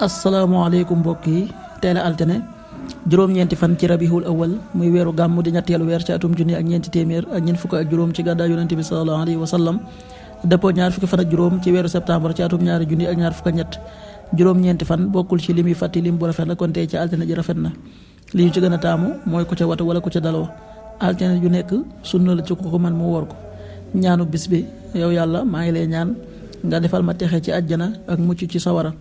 asalaamaaleykum mbokk yi tey la altine juróom-ñeenti fan ci rabihul awal muy weeru gàmm di ñetteelu weer ci atum junni ak ñeenti téeméer ak ñeent fukk ak juróom ci gàddaa yonente bi sallallahu alayhi wa sallam dëppoo ñaar fukki fan ak juróom ci weeru septembre ci atum ñaari junni ak ñaar fukk ak ñett juróom-ñeenti fan bokkul ci li muy fàtti lim bu rafet la kon tey ci altine ji rafet na li ñu ci gën a taamu mooy ku ca watu wala ku ca daloo altine ju nekk sunna la ci ko man mu woor ko ñaanu bis bi yow yàlla maa ngi lay ñaan nga defal ma texe ci àjjana ak mucc ci sawara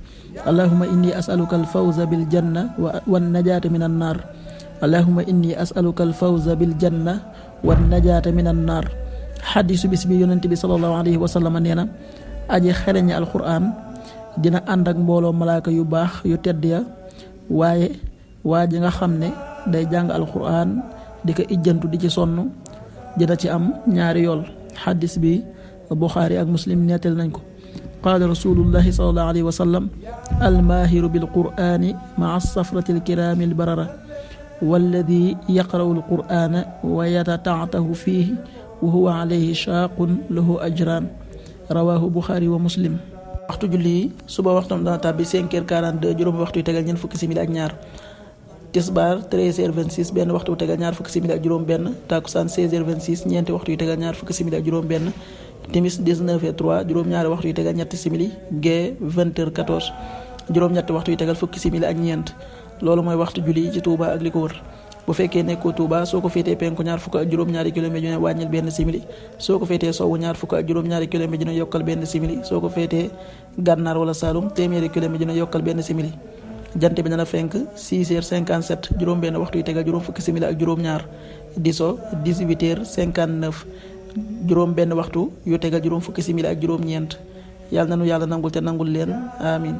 allahumma inni as'aluka al-fawza bil janna wan najaata min an naar allahumma inni as'aluka al-fawza bil janna wan najaata min an naar xadisu bis bi yonent bi sallallahu alayhi wa sallam nee na aji xereñi alquran dina ànd ak mbooloo malaaka yu baax yu tedd ya waaye waa ji nga xam ne day jàng alquran di ko ijjantu di ci sonn dina ci am ñaari yool xadis bi Buxaari ak Muslim nettal nañ ko qaala rasulullahi sallallahu alayhi wa sallam almaahiru bilqur'ani maa safrati alkiraami albarara walladi yaqra'u alqur'ana wa yatata'tahu fiihi wa huwa alayhi shaaqun lahu ajraan rawaahu Buxaari wa Muslim. waxtu julli yi suba waxtam dana tàbbi 5h42 juróomi waxtu yu tegal ñeent fukki simili ak ñaar tisbaar 13h26 benn waxtu yu tegal ñaar fukki simili ak juróom benn takkusaan 16h26 ñeenti waxtu yu tegal ñaar fukki simili ak juróom benn timis 19h03 juróom-ñaari waxtu yu tegal ñetti simili gee 20h14 juróom-ñetti waxtu yu tegal fukki simili ak ñeent loolu mooy waxtu julli ci Touba ak li ko wër bu fekkee nekkoo Touba soo ko féetee penku ñaar fukk ak juróom-ñaari kilomètre yu ne wàññil benn simili soo ko féetee sowwu ñaar fukk ak juróom-ñaari kilomètre yu ne yokkal benn simili soo ko féetee gànnaar wala Saalum téeméeri kilomètre yu ne yokkal benn simili jant bi dana fenk 6h57 juróom benn waxtu yu tegal juróom fukki simili ak juróom-ñaar di so 18h59 juróom benn waxtu yu tegal juróom fukki simili ak juróom-ñeent yàlla na nu yàlla nangul te nangul leen amin